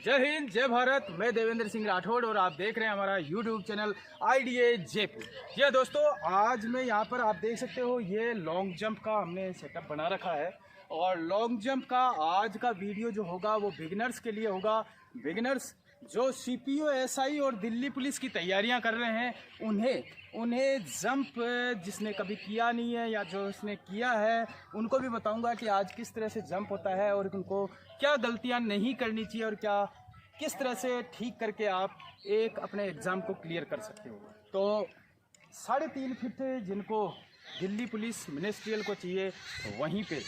जय हिंद, जय भारत। मैं देवेंद्र सिंह राठौड़ और आप देख रहे हैं हमारा यूट्यूब चैनल आईडीए जयपुर। जी दोस्तों, आज मैं यहाँ पर आप देख सकते हो ये लॉन्ग जंप का हमने सेटअप बना रखा है। और लॉन्ग जंप का आज का वीडियो जो होगा वो बिगिनर्स के लिए होगा। बिगिनर्स जो सीपीओ एसआई और दिल्ली पुलिस की तैयारियां कर रहे हैं उन्हें जंप जिसने कभी किया नहीं है या जो उसने किया है उनको भी बताऊंगा कि आज किस तरह से जंप होता है और उनको क्या गलतियां नहीं करनी चाहिए और क्या किस तरह से ठीक करके आप एक अपने एग्ज़ाम को क्लियर कर सकते हो। तो 3.5 फीट जिनको दिल्ली पुलिस मिनिस्ट्रियल को चाहिए तो वहीं पे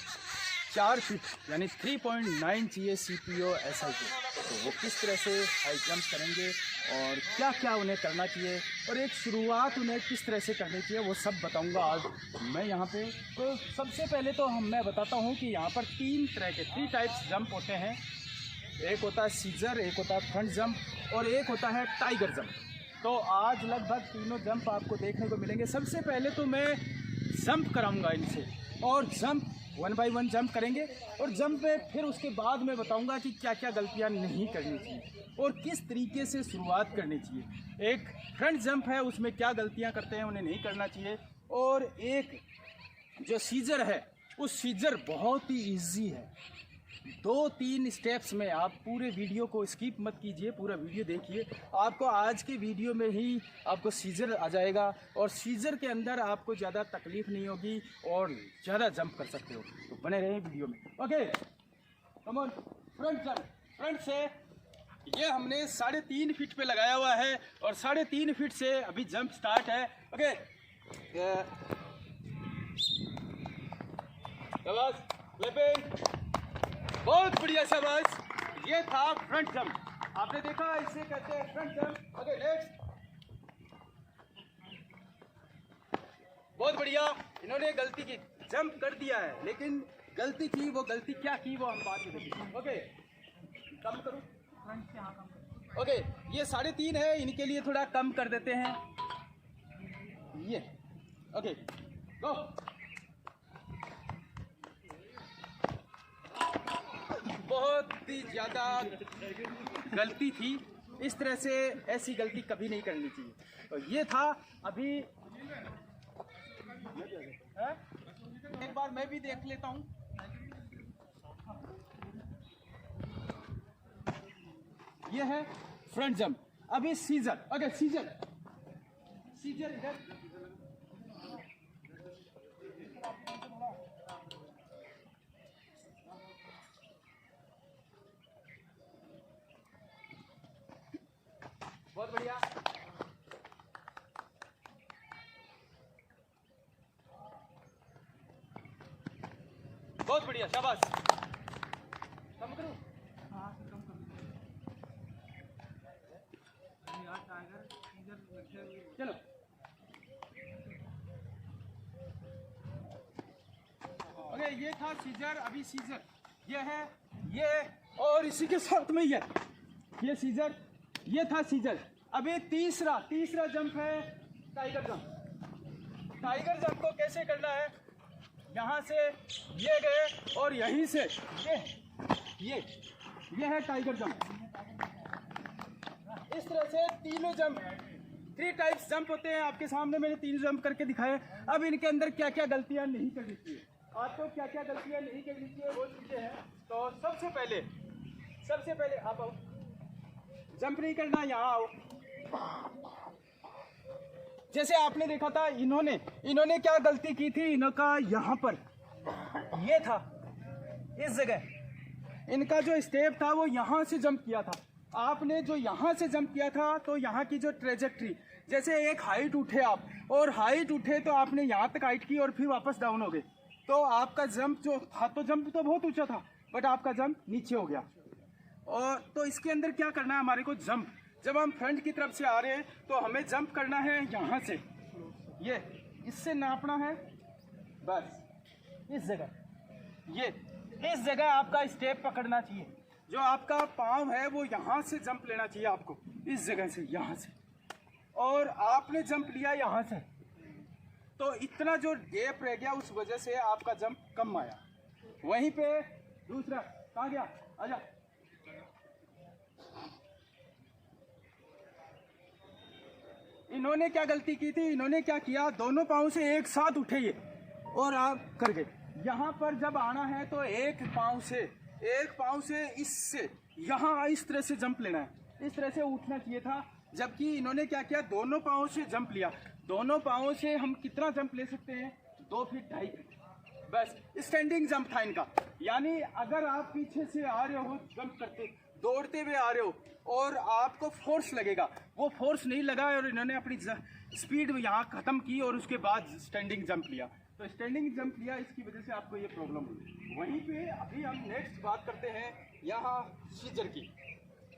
4 फीट यानी 3.9 चाहिए सीपीओ एसआई को। तो वो किस तरह से हाई जंप करेंगे और क्या क्या उन्हें करना चाहिए और एक शुरुआत उन्हें किस तरह से करनी चाहिए वो सब बताऊंगा आज मैं यहाँ पे। तो सबसे पहले तो मैं बताता हूँ कि यहाँ पर 3 तरह के 3 टाइप्स जंप होते हैं। एक होता है सीजर, एक होता है फ्रंट जंप और एक होता है टाइगर जंप। तो आज लगभग तीनों जंप आपको देखने को मिलेंगे। सबसे पहले तो मैं जंप कराऊंगा इनसे और जंप 1 बाय 1 जंप करेंगे और जंप में फिर उसके बाद मैं बताऊंगा कि क्या क्या गलतियां नहीं करनी चाहिए और किस तरीके से शुरुआत करनी चाहिए। एक फ्रंट जंप है उसमें क्या गलतियां करते हैं उन्हें नहीं करना चाहिए। और एक जो सीजर है उस सीजर बहुत ही ईजी है। 2-3 स्टेप्स में आप पूरे वीडियो को स्किप मत कीजिए, पूरा वीडियो देखिए। आपको आज के वीडियो में ही आपको सीजर आ जाएगा और सीजर के अंदर आपको ज़्यादा तकलीफ नहीं होगी और ज़्यादा जंप कर सकते हो। तो बने रहें वीडियो में। Okay, come on. Front jump, front से ये हमने 3.5 फीट पे लगाया हुआ है और 3.5 फीट से अभी जंप स्टार्ट है। ओके, शाबाश, क्लैपिंग, बहुत बढ़िया, शाबाश। ये था फ्रंट जंप, आपने देखा इसे कहते हैं फ्रंट जंप। Okay, next. बहुत बढ़िया, इन्होंने गलती की, जंप कर दिया है लेकिन गलती की, वो गलती क्या की वो हम बात में देखेंगे। ओके, कम करूं फ्रंट से, हाँ कम करूं। ओके, ये 3.5 है, इनके लिए थोड़ा कम कर देते हैं ये। ओके, गो। बहुत ही ज़्यादा गलती थी, इस तरह से ऐसी गलती कभी नहीं करनी चाहिए। तो ये था अभी है? एक बार मैं भी देख लेता हूँ। ये है फ्रंट जंप। अभी सीजर। ओके, सीजर, सीजर इधर। बहुत बढ़िया, बहुत बढ़िया, शाबाश। कम करूं? हाँ, कम करूं। चलो, ओके, ये था सीजर। अभी सीजर ये है, ये और इसी के साथ में ये सीजर, ये था सीजर। अभी तीसरा जंप है टाइगर जंप। टाइगर जंप को कैसे करना है? यहाँ से ये गए और यहीं से ये है टाइगर जंप। इस तरह से तीनों जंप, 3 टाइप्स जंप होते हैं। आपके सामने मैंने 3 जंप करके दिखाए। अब इनके अंदर क्या क्या गलतियाँ नहीं करनी चाहिए, आपको क्या क्या गलतियाँ नहीं करनी चाहिए वो चीज़ें हैं। तो सबसे पहले आप आओ, जंप नहीं करना, यहाँ आओ। जैसे आपने देखा था इन्होंने क्या गलती की थी, इनका यहाँ पर ये था, इस जगह इनका जो स्टेप था वो यहाँ से जंप किया था। आपने जो यहाँ से जंप किया था तो यहाँ की जो ट्रेजेक्ट्री, जैसे एक हाइट उठे आप और हाइट उठे तो आपने यहाँ तक हाइट की और फिर वापस डाउन हो गए तो आपका जंप जो था, तो जंप तो बहुत ऊंचा था बट आपका जंप नीचे हो गया। और तो इसके अंदर क्या करना है हमारे को, जंप जब हम फ्रंट की तरफ से आ रहे हैं तो हमें जंप करना है यहाँ से, ये इससे नापना है बस। इस जगह आपका स्टेप पकड़ना चाहिए। जो आपका पाँव है वो यहाँ से जंप लेना चाहिए आपको, इस जगह से, यहाँ से। और आपने जंप लिया यहाँ से तो इतना जो गैप रह गया उस वजह से आपका जंप कम आया। वहीं पे दूसरा कहाँ गया, आजा। इन्होंने क्या गलती की थी, इन्होंने क्या किया, दोनों पाँव से एक साथ उठे ये और आप कर गए। यहाँ पर जब आना है तो एक पाँव से इससे यहाँ इस तरह से जंप लेना है, इस तरह से उठना चाहिए था। जबकि इन्होंने क्या किया, दोनों पाँव से जंप लिया। दोनों पाँव से हम कितना जंप ले सकते हैं, 2 फीट 2.5 फीट, बस स्टैंडिंग जंप था इनका। यानी अगर आप पीछे से आ रहे हो जंप करते, दौड़ते हुए आ रहे हो और आपको फोर्स लगेगा, वो फोर्स नहीं लगा और इन्होंने अपनी स्पीड यहाँ ख़त्म की और उसके बाद स्टैंडिंग जंप लिया। तो स्टैंडिंग जंप लिया, इसकी वजह से आपको ये प्रॉब्लम हुई। वहीं पे अभी हम नेक्स्ट बात करते हैं यहाँ सीजर की।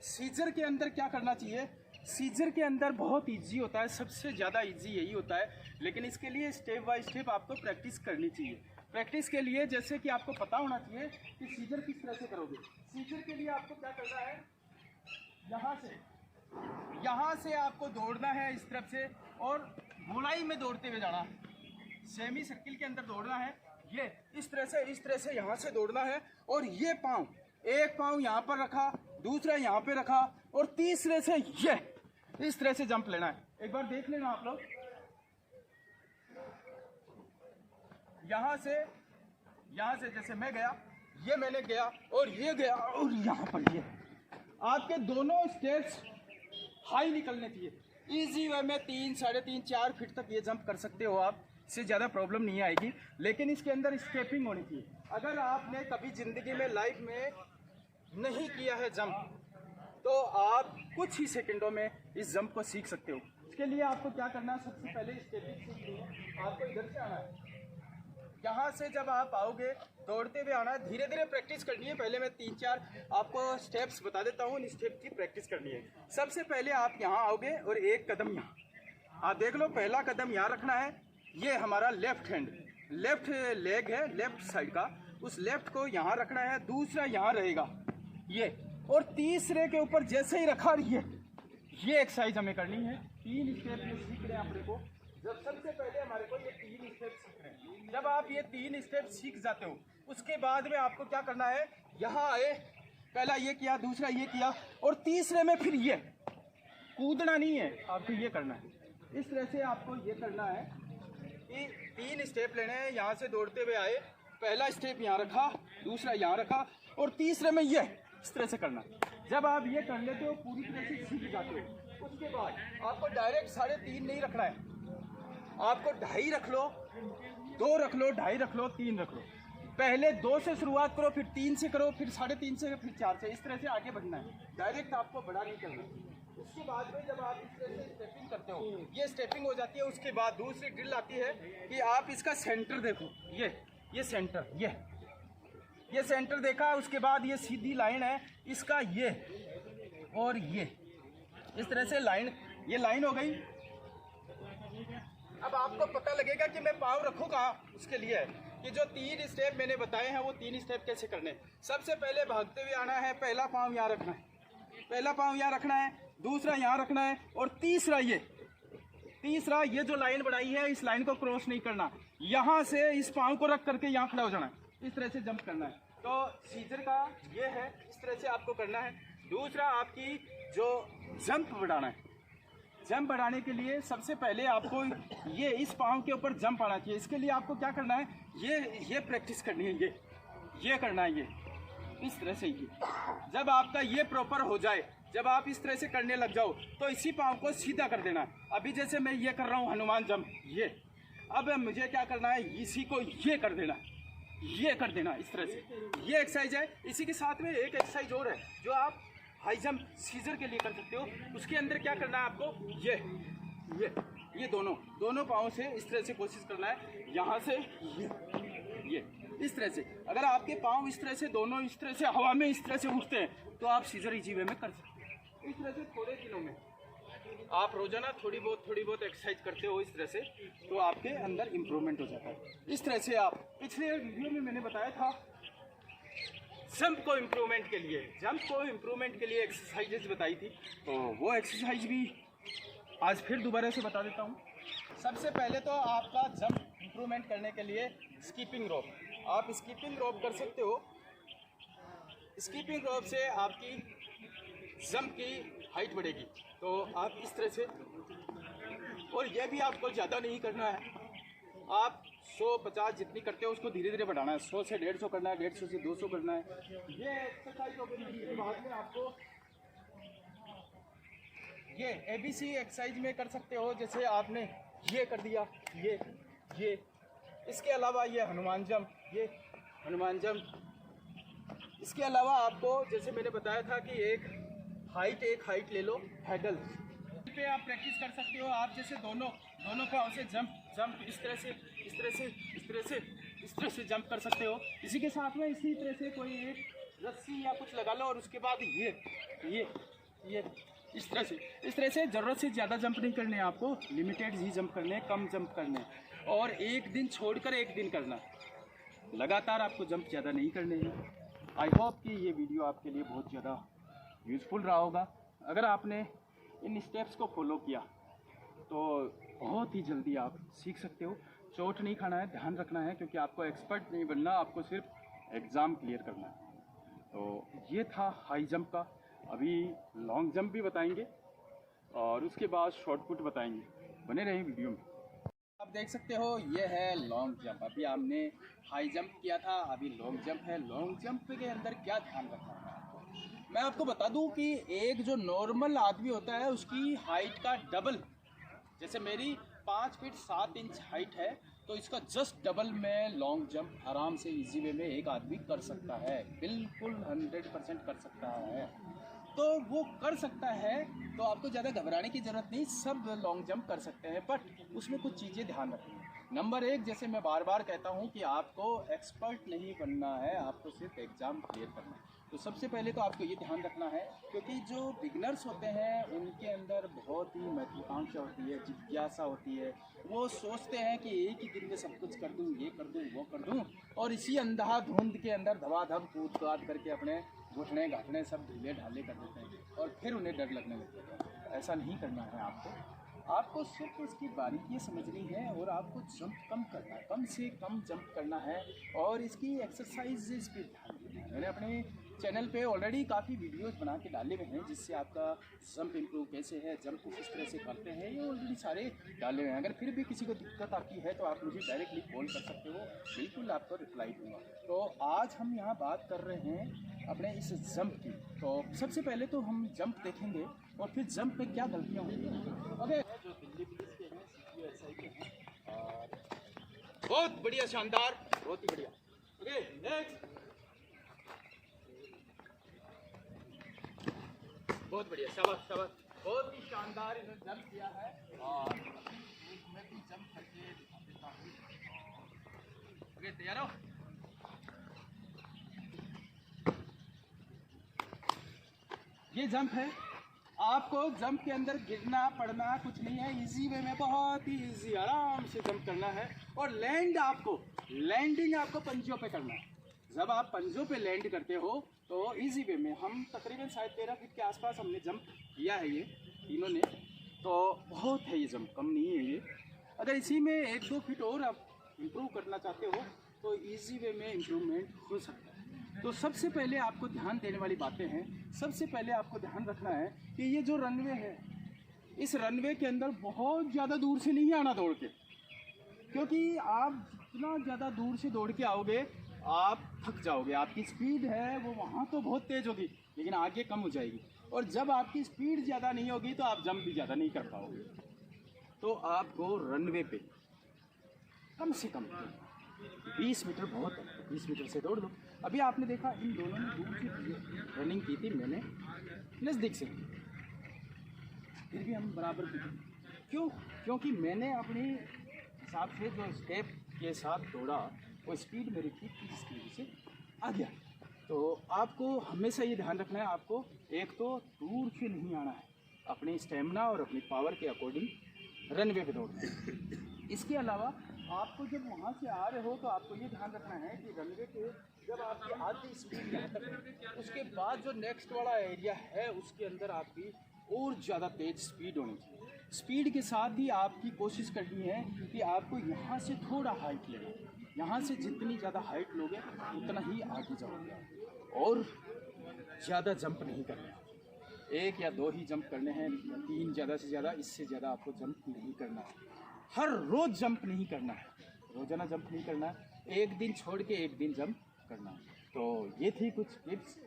सीजर के अंदर क्या करना चाहिए, सीजर के अंदर बहुत इजी होता है, सबसे ज़्यादा इजी यही होता है, लेकिन इसके लिए स्टेप बाय स्टेप आपको प्रैक्टिस करनी चाहिए। प्रैक्टिस के लिए जैसे कि आपको पता होना चाहिए कि सीजर किस तरह से करोगे। सीजर के लिए आपको क्या करना है, यहाँ से आपको दौड़ना है इस तरफ से और गोलाई में दौड़ते हुए जाना है, सेमी सर्किल के अंदर दौड़ना है। ये इस तरह से यहाँ से दौड़ना है और ये पाँव, एक पाँव यहाँ पर रखा, दूसरा यहाँ पे रखा और तीसरे से ये इस तरह से जंप लेना है। एक बार देख लेना आप लोग, यहाँ से जैसे मैं गया, ये मैंने गया और ये गया और यहाँ पर ये, आपके दोनों स्टेप्स हाई निकलने चाहिए। इजी वे में 3, 3.5, 4 फीट तक ये जंप कर सकते हो आप, इससे ज़्यादा प्रॉब्लम नहीं आएगी। लेकिन इसके अंदर स्टेपिंग होनी चाहिए। अगर आपने कभी ज़िंदगी में लाइफ में नहीं किया है जंप, तो आप कुछ ही सेकंडों में इस जंप को सीख सकते हो। इसके लिए आपको क्या करना है, सबसे पहले स्टेपिंग सीखनी है। आपको इधर से आना है, यहाँ से जब आप आओगे दौड़ते हुए आना है, धीरे धीरे प्रैक्टिस करनी है। पहले मैं 3-4 आपको स्टेप्स बता देता हूँ, इन स्टेप की प्रैक्टिस करनी है। सबसे पहले आप यहाँ आओगे और एक कदम यहाँ, आप देख लो, पहला कदम यहाँ रखना है। ये हमारा लेफ्ट लेग है, लेफ्ट साइड का, उस लेफ्ट को यहाँ रखना है। दूसरा यहाँ रहेगा ये, और तीसरे के ऊपर जैसे ही रखा, ये एक्सरसाइज हमें करनी है। 3 स्टेप में सीख रहे हैं अपने को। जब सबसे पहले हमारे को ये 3 स्टेप सीख रहे हैं, जब आप ये 3 स्टेप सीख जाते हो, उसके बाद में आपको क्या करना है, यहाँ आए, पहला ये किया, दूसरा ये किया और तीसरे में फिर ये, कूदना नहीं है, आपको ये करना है। इस तरह से आपको ये करना है कि 3 स्टेप लेने हैं। यहाँ से दौड़ते हुए आए, पहला स्टेप यहाँ रखा, दूसरा यहाँ रखा और तीसरे में ये इस तरह से करना। जब आप ये कर लेते हो, पूरी तरह से सीख जाते हो, उसके बाद आपको डायरेक्ट 3.5 नहीं रखना है, आपको 2.5 रख लो, 2 रख लो, 2.5 रख लो, 3 रख लो। पहले 2 से शुरुआत करो, फिर 3 से करो, फिर 3.5 से, फिर 4 से, इस तरह से आगे बढ़ना है। डायरेक्ट आपको बड़ा नहीं करना। उसके बाद में जब आप इस तरह से स्टेपिंग करते हो, ये स्टेपिंग हो जाती है। उसके बाद दूसरी ड्रिल आती है कि आप इसका सेंटर देखो, ये सेंटर, ये सेंटर देखा। उसके बाद ये सीधी लाइन है इसका, ये और ये इस तरह से लाइन, ये लाइन हो गई। अब आपको पता लगेगा कि मैं पाँव रखूँ कहाँ, उसके लिए है कि जो 3 स्टेप मैंने बताए हैं, वो 3 स्टेप कैसे करने। सबसे पहले भागते हुए आना है, पहला पाँव यहाँ रखना है, पहला पाँव यहाँ रखना है, दूसरा यहाँ रखना है और तीसरा ये जो लाइन बनाई है, इस लाइन को क्रॉस नहीं करना। यहाँ से इस पाँव को रख करके यहाँ खड़ा हो जाना है, इस तरह से जंप करना है। तो सीजर का ये है, इस तरह से आपको करना है। दूसरा, आपकी जो जंप बढ़ाना है, जंप बढ़ाने के लिए सबसे पहले आपको ये इस पाँव के ऊपर जंप आना चाहिए। इसके लिए आपको क्या करना है, ये प्रैक्टिस करनी है, ये करना है, ये इस तरह से। ये जब आपका ये प्रॉपर हो जाए, जब आप इस तरह से करने लग जाओ, तो इसी पाँव को सीधा कर देना है। अभी जैसे मैं ये कर रहा हूँ हनुमान जंप, ये, अब मुझे क्या करना है, इसी को ये कर देना, ये कर देना इस तरह से। ये एक्सरसाइज है। इसी के साथ में एक एक्सरसाइज और है जो आप हाई जंप सीजर के लिए कर सकते हो। उसके अंदर क्या करना है आपको, ये दोनों पाँव से इस तरह से कोशिश करना है, यहाँ से ये इस तरह से। अगर आपके पाँव इस तरह से, दोनों इस तरह से हवा में इस तरह से उठते हैं, तो आप सीजर इजी वे में कर सकते हैं। इस तरह से थोड़े दिनों में आप रोजाना थोड़ी बहुत एक्सरसाइज करते हो इस तरह से, तो आपके अंदर इम्प्रूवमेंट हो जाता है। इस तरह से आप, पिछले वीडियो में मैंने बताया था जंप को इम्प्रूवमेंट के लिए एक्सरसाइजेज बताई थी, तो वो एक्सरसाइज भी आज फिर दोबारा से बता देता हूँ। सबसे पहले तो आपका जंप इम्प्रूवमेंट करने के लिए स्कीपिंग रोप, आप स्कीपिंग रोप कर सकते हो। स्कीपिंग रोप से आपकी जंप की हाइट बढ़ेगी। तो आप इस तरह से और ये भी आपको ज़्यादा नहीं करना है, आप 150 जितनी करते हो उसको धीरे धीरे बढ़ाना है। 100 से 150 करना है, 150 से 200 करना है। ये एक्सरसाइज हो गई। इसके बाद में आपको ये ABC एक्सरसाइज में कर सकते हो, जैसे आपने ये कर दिया, ये इसके अलावा ये हनुमान जंप, ये हनुमान जंप। इसके अलावा आपको जैसे मैंने बताया था कि एक हाइट ले लो, हैडल पे आप प्रैक्टिस कर सकते हो। आप जैसे दोनों पाँव से जंप इस तरह से जंप कर सकते हो। इसी के साथ में इसी तरह से कोई एक रस्सी या कुछ लगा लो और उसके बाद ये इस तरह से ज़रूरत से ज़्यादा जंप नहीं करने हैं आपको, लिमिटेड ही जंप करने हैं, कम जंप करने हैं। और एक दिन छोड़कर एक दिन करना, लगातार आपको जंप ज़्यादा नहीं करने हैं। आई होप कि ये वीडियो आपके लिए बहुत ज़्यादा यूज़फुल रहा होगा। अगर आपने इन स्टेप्स को फॉलो किया तो बहुत ही जल्दी आप सीख सकते हो। चोट नहीं खाना है, ध्यान रखना है, क्योंकि आपको एक्सपर्ट नहीं बनना, आपको सिर्फ एग्ज़ाम क्लियर करना है। तो ये था हाई जंप का। अभी लॉन्ग जंप भी बताएंगे और उसके बाद शॉर्ट पुट बताएंगे। बने रहें वीडियो में। आप देख सकते हो ये है लॉन्ग जंप। अभी हमने हाई जंप किया था, अभी लॉन्ग जंप है। लॉन्ग जंप के अंदर क्या ध्यान रखना है मैं आपको बता दूं कि एक जो नॉर्मल आदमी होता है उसकी हाइट का डबल, जैसे मेरी 5 फीट 7 इंच हाइट है, तो इसका जस्ट डबल में लॉन्ग जंप आराम से इजी वे में एक आदमी कर सकता है। बिल्कुल 100% कर सकता है। तो वो कर सकता है, तो आपको ज़्यादा घबराने की ज़रूरत नहीं, सब लॉन्ग जंप कर सकते हैं। बट उसमें कुछ चीज़ें ध्यान रखनी है। नंबर 1, जैसे मैं बार बार कहता हूँ कि आपको एक्सपर्ट नहीं बनना है, आपको सिर्फ एग्ज़ाम क्लियर करना है। तो सबसे पहले तो आपको ये ध्यान रखना है, क्योंकि जो बिगनर्स होते हैं उनके अंदर बहुत ही महत्वाकांक्षा होती है, जिज्ञासा होती है। वो सोचते हैं कि एक ही दिन में सब कुछ कर दूँ, ये कर दूँ, वो कर दूँ, और इसी अंधाधुंध के अंदर धबाधब कूद काद करके अपने घुटने घाटने सब ढीले ढाले कर देते हैं और फिर उन्हें डर लगने लगता है। ऐसा नहीं करना है आपको सिर्फ इसकी बारीकियाँ समझनी है और आपको जंप कम करना है, कम से कम जंप करना है और इसकी एक्सरसाइजेज पे ध्यान देना है। मैंने अपने चैनल पे ऑलरेडी काफ़ी वीडियोस बना के डाले हुए हैं, जिससे आपका जंप इम्प्रूव कैसे है, जंप को किस तरह से करते हैं, ये ऑलरेडी सारे डाले हुए हैं। अगर फिर भी किसी को दिक्कत आती है तो आप मुझे डायरेक्टली कॉल कर सकते हो, बिल्कुल आपको रिप्लाई दूँगा। तो आज हम यहाँ बात कर रहे हैं अपने इस जंप की। तो सबसे पहले तो हम जंप देखेंगे और फिर जंप में क्या गलतियाँ होती हैं। ओके, जो दिल्ली पुलिस के हैं, CPSI के हैं, और बहुत बढ़िया, शानदार, बहुत ही बढ़िया। Okay, next. बहुत बढ़िया, शाबाश शाबाश, बहुत ही शानदार इन्होंने जंप किया है और मैं भी जंप करके दिखा देता हूँ। ओके, तैयार हो? ये जंप है। आपको जंप के अंदर गिरना पड़ना कुछ नहीं है, इजी वे में, बहुत ही इजी, आराम से जंप करना है। और लैंडिंग आपको पंजों पे करना है। जब आप पंजों पे लैंड करते हो तो इजी वे में, हम तकरीबन शायद 13 फीट के आसपास हमने जंप किया है ये तीनों ने, तो बहुत है ये जंप, कम नहीं है ये। अगर इसी में 1-2 फीट और आप इम्प्रूव करना चाहते हो तो इजी वे में इम्प्रूवमेंट हो सकता है। तो सबसे पहले आपको ध्यान देने वाली बातें हैं। सबसे पहले आपको ध्यान रखना है कि ये जो रनवे है, इस रनवे के अंदर बहुत ज़्यादा दूर से नहीं आना दौड़ के, क्योंकि आप जितना ज़्यादा दूर से दौड़ के आओगे आप थक जाओगे। आपकी स्पीड है वो वहाँ तो बहुत तेज़ होगी, लेकिन आगे कम हो जाएगी। और जब आपकी स्पीड ज़्यादा नहीं होगी तो आप जंप भी ज़्यादा नहीं कर पाओगे। तो आपको रनवे पे कम से कम 20 मीटर बहुत है, 20 मीटर से दौड़ लो। अभी आपने देखा इन दोनों ने दूर से रनिंग की थी, मैंने नज़दीक से, फिर भी हम बराबर की थी। क्यों? क्योंकि मैंने अपने हिसाब से जो स्टेप के साथ दौड़ा वो स्पीड मेरी थी 30 की वजह से आ गया। तो आपको हमेशा ये ध्यान रखना है, आपको एक तो दूर से नहीं आना है, अपनी स्टेमिना और अपनी पावर के अकॉर्डिंग रनवे पे दौड़ना है। इसके अलावा आपको जब वहाँ से आ रहे हो तो आपको ये ध्यान रखना है कि रनवे के जब आपकी आधी स्पीड यहाँ तक है, उसके बाद जो नेक्स्ट वाला एरिया है उसके अंदर आपकी और ज़्यादा तेज़ स्पीड होनी चाहिए। स्पीड के साथ ही आपकी कोशिश करनी है कि आपको यहाँ से थोड़ा हाइट लेना है। यहाँ से जितनी ज़्यादा हाइट लोगे उतना ही आगे जाओगे और ज़्यादा जंप नहीं करना। 1 या 2 ही जंप करने हैं, 3 ज़्यादा से ज़्यादा, इससे ज़्यादा आपको जंप नहीं करना है। हर रोज़ जंप नहीं करना है, रोज़ाना जंप नहीं करना है, एक दिन छोड़ के एक दिन जंप करना है। तो ये थी कुछ टिप्स।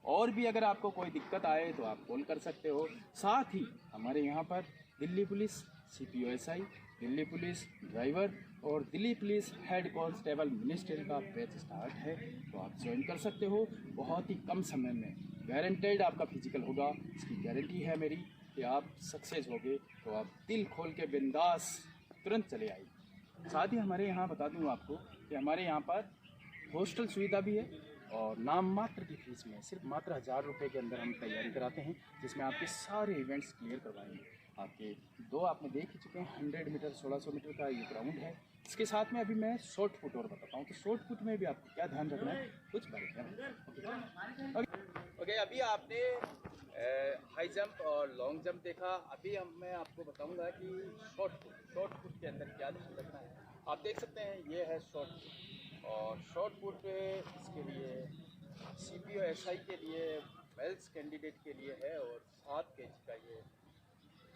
और भी अगर आपको कोई दिक्कत आए तो आप कॉल कर सकते हो। साथ ही हमारे यहाँ पर Delhi police CPO-SI, Delhi police driver और Delhi police head constable ministry का बैच स्टार्ट है, तो आप ज्वाइन कर सकते हो। बहुत ही कम समय में गारंटेड आपका फिजिकल होगा, इसकी गारंटी है मेरी कि आप सक्सेस होगे। तो आप दिल खोल के बिंदास तुरंत चले आइए। साथ ही हमारे यहाँ बता दूँ आपको कि हमारे यहाँ पर हॉस्टल सुविधा भी है और नाम मात्र की फीस में सिर्फ मात्र 1000 रुपये के अंदर हम तैयारी कराते हैं, जिसमें आपके सारे इवेंट्स क्लियर करवाएंगे। आपके 2 आपने देख ही चुके हैं, 100 मीटर 1600 मीटर का ये ग्राउंड है। इसके साथ में अभी मैं शॉर्ट पुट और बताता हूँ कि शॉर्ट पुट में भी आपको क्या ध्यान रखना है, कुछ बारीकियाँ। ओके, अभी आपने हाई जंप और लॉन्ग जंप देखा। अभी मैं आपको बताऊंगा कि शॉर्ट पुट के अंदर क्या ध्यान रखना है। आप देख सकते हैं ये है शॉर्ट पुट, और शॉर्ट पुट इसके लिए CPO-SI के लिए मेल्स कैंडिडेट के लिए है और 7 kg का ये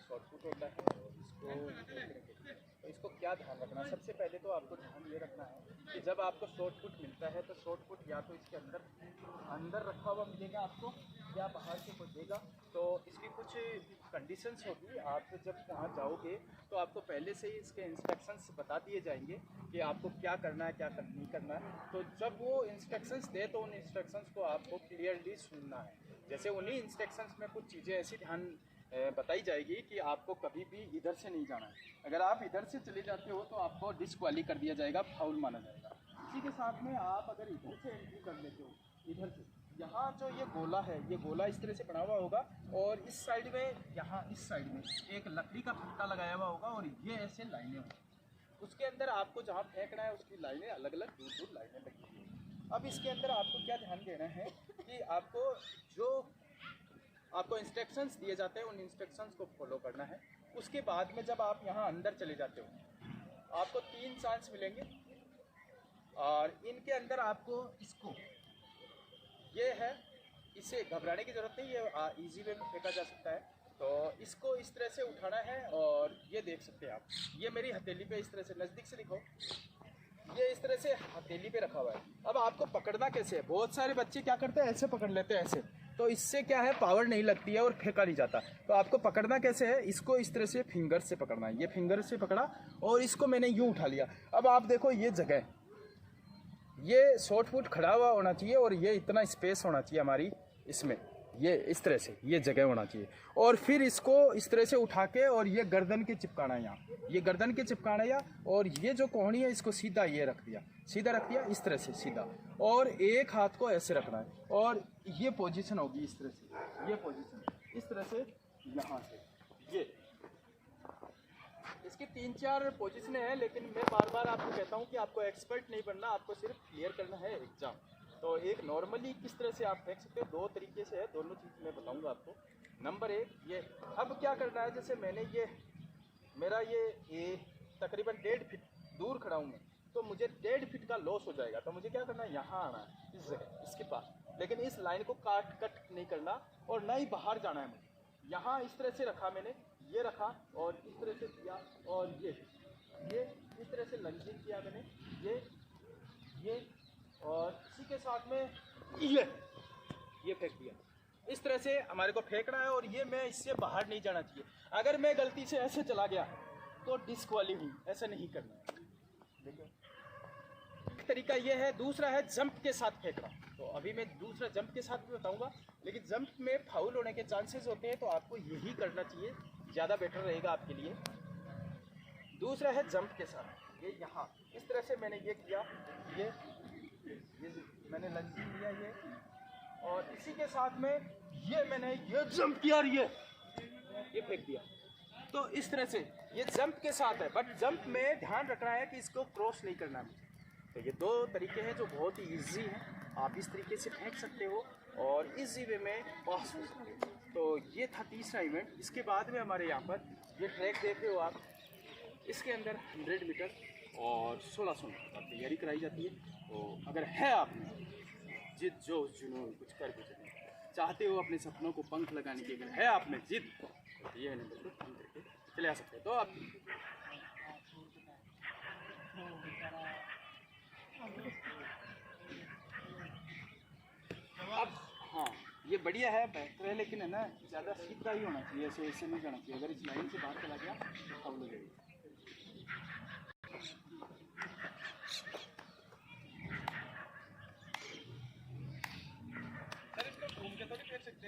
शॉर्ट पुट होता है। और इसको देखने के लिए तो इसको क्या ध्यान रखना है, सबसे पहले तो आपको ध्यान ये रखना है कि जब आपको शॉर्ट पुट मिलता है तो शॉर्ट पुट या तो इसके अंदर रखा हुआ मिलेगा आपको या बाहर से कोई देगा। तो इसकी कुछ कंडीशंस होगी। आप जब वहाँ जाओगे तो आपको पहले से ही इसके इंस्ट्रक्शंस बता दिए जाएंगे कि आपको क्या करना है, क्या नहीं करना है। तो जब वो इंस्ट्रक्शंस दे तो उन इंस्ट्रक्शंस को आपको क्लियरली सुनना है। जैसे उन्हीं इंस्ट्रक्शंस में कुछ चीज़ें ऐसी ध्यान बताई जाएगी कि आपको कभी भी इधर से नहीं जाना है। अगर आप इधर से चले जाते हो तो आपको डिस्क्वाली कर दिया जाएगा, फाउल माना जाएगा। इसी के साथ में आप अगर इधर से एंट्री कर लेते हो, इधर से यहाँ जो ये गोला है, ये गोला इस तरह से बना हुआ होगा और इस साइड में, यहाँ इस साइड में एक लकड़ी का फट्टा लगाया हुआ होगा और ये ऐसे लाइनें होंगी। उसके अंदर आपको जहाँ फेंकना है उसकी लाइनें अलग अलग दूर दूर लाइनें लगी हुई हैं। अब इसके अंदर आपको क्या ध्यान देना है कि आपको इंस्ट्रक्शंस दिए जाते हैं, उन इंस्ट्रक्शंस को फॉलो करना है। उसके बाद में जब आप यहाँ अंदर चले जाते हो आपको 3 चांस मिलेंगे और इनके अंदर आपको इसको, ये है, इसे घबराने की ज़रूरत नहीं, ये इजी वे में फेंका जा सकता है। तो इसको इस तरह से उठाना है और ये देख सकते हैं आप, ये मेरी हथेली पे इस तरह से, नज़दीक से दिखाओ, ये इस तरह से हथेली पे रखा हुआ है। अब आपको पकड़ना कैसे है, बहुत सारे बच्चे क्या करते हैं, ऐसे पकड़ लेते हैं ऐसे, तो इससे क्या है पावर नहीं लगती है और फेंका नहीं जाता। तो आपको पकड़ना कैसे है, इसको इस तरह से फिंगर से पकड़ना है। ये फिंगर से पकड़ा और इसको मैंने यूँ उठा लिया। अब आप देखो ये जगह, ये शॉर्ट पुट खड़ा हुआ होना चाहिए और ये इतना स्पेस होना चाहिए हमारी इसमें, ये इस तरह से ये जगह होना चाहिए। और फिर इसको इस तरह से उठा के और ये गर्दन के चिपकाना है, यहाँ ये गर्दन के चिपकाना है, और ये जो कोहनी है इसको सीधा ये रख दिया, सीधा रख दिया इस तरह से सीधा, और एक हाथ को ऐसे रखना है और ये पोजीशन होगी इस तरह से, ये पोजीशन इस तरह से, यहाँ से ये, इसकी 3-4 पोजीशनें हैं। लेकिन मैं बार बार आपको कहता हूँ कि आपको एक्सपर्ट नहीं बनना, आपको सिर्फ क्लियर करना है एग्ज़ाम। तो एक नॉर्मली किस तरह से आप फेंक सकते हो, 2 तरीके से है, दोनों चीज़ मैं बताऊंगा आपको। नंबर 1 ये, अब क्या करना है, जैसे मैंने ये मेरा ये तकरीबन 1.5 फीट दूर खड़ा हूँ मैं, तो मुझे 1.5 फीट का लॉस हो जाएगा। तो मुझे क्या करना है, यहाँ आना है इस जगह, इसके पास, लेकिन इस लाइन को कट नहीं करना और ना ही बाहर जाना है मुझे। यहाँ इस तरह से रखा मैंने, ये रखा और इस तरह से किया और ये इस तरह से लंजिंग किया मैंने, ये और इसी के साथ में ये फेंक दिया। इस तरह से हमारे को फेंकना है और ये मैं इससे बाहर नहीं जाना चाहिए। अगर मैं गलती से ऐसे चला गया तो डिस्क्वाली हुई, ऐसा नहीं करना है। देखो एक तरीका ये है। दूसरा है जंप के साथ फेंकना। तो अभी मैं दूसरा जंप के साथ भी बताऊंगा, लेकिन जंप में फाउल होने के चांसेस होते हैं, तो आपको यही करना चाहिए, ज़्यादा बेटर रहेगा आपके लिए। दूसरा है जंप के साथ, ये यहाँ इस तरह से मैंने ये किया, ये मैंने लंजिंग लिया ये, और इसी के साथ में ये मैंने ये जंप किया और ये फेंक दिया। तो इस तरह से ये जंप के साथ है, बट जंप में ध्यान रखना है कि इसको क्रॉस नहीं करना है। तो ये 2 तरीके हैं जो बहुत ही ईजी हैं, आप इस तरीके से फेंक सकते हो और ईजी वे में पास हो सकते हो। तो ये था तीसरा इवेंट। इसके बाद में हमारे यहाँ पर ये ट्रैक देख रहे हो आप, इसके अंदर 100 मीटर और 1600 मीटर का तैयारी कराई जाती है। तो अगर है आप में जिद जोश जुनून कुछ कर के चाहते हो अपने सपनों को पंख लगाने की, अगर है आप में जिद, तो ये नंबर पर फोन करके चले आ सकते हो। तो आप अब हाँ, ये बढ़िया है, बेहतर है, लेकिन है ना ज़्यादा सीधा ही होना चाहिए, ऐसे ऐसे नहीं करना चाहिए। अगर इस लाइन से बाहर चला गया फाउल हो जाएगी। सर इसको घूम के तो नहीं फेर सकते?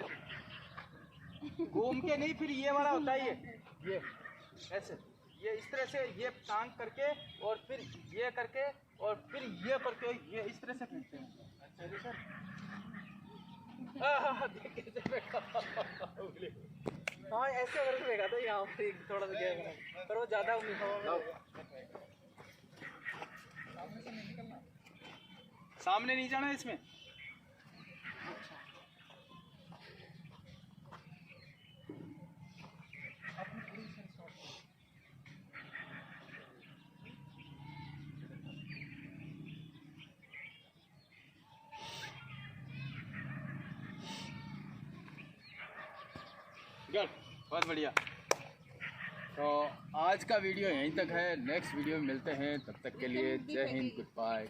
घूम के नहीं, फिर ये वाला होता है, ये ऐसे, ये इस तरह से, ये टांग करके और फिर ये करके और फिर ये करके, ये इस तरह से फेंकते हैं। अच्छा जी सर। हाँ, ऐसे अगर फेंका तो यहाँ पे थोड़ा सा गया, पर वो ज़्यादा सामने नहीं जाना इसमें। गुड, बहुत बढ़िया। तो आज का वीडियो यहीं तक है, नेक्स्ट वीडियो में मिलते हैं, तब तक के लिए जय हिंद, गुड बाय।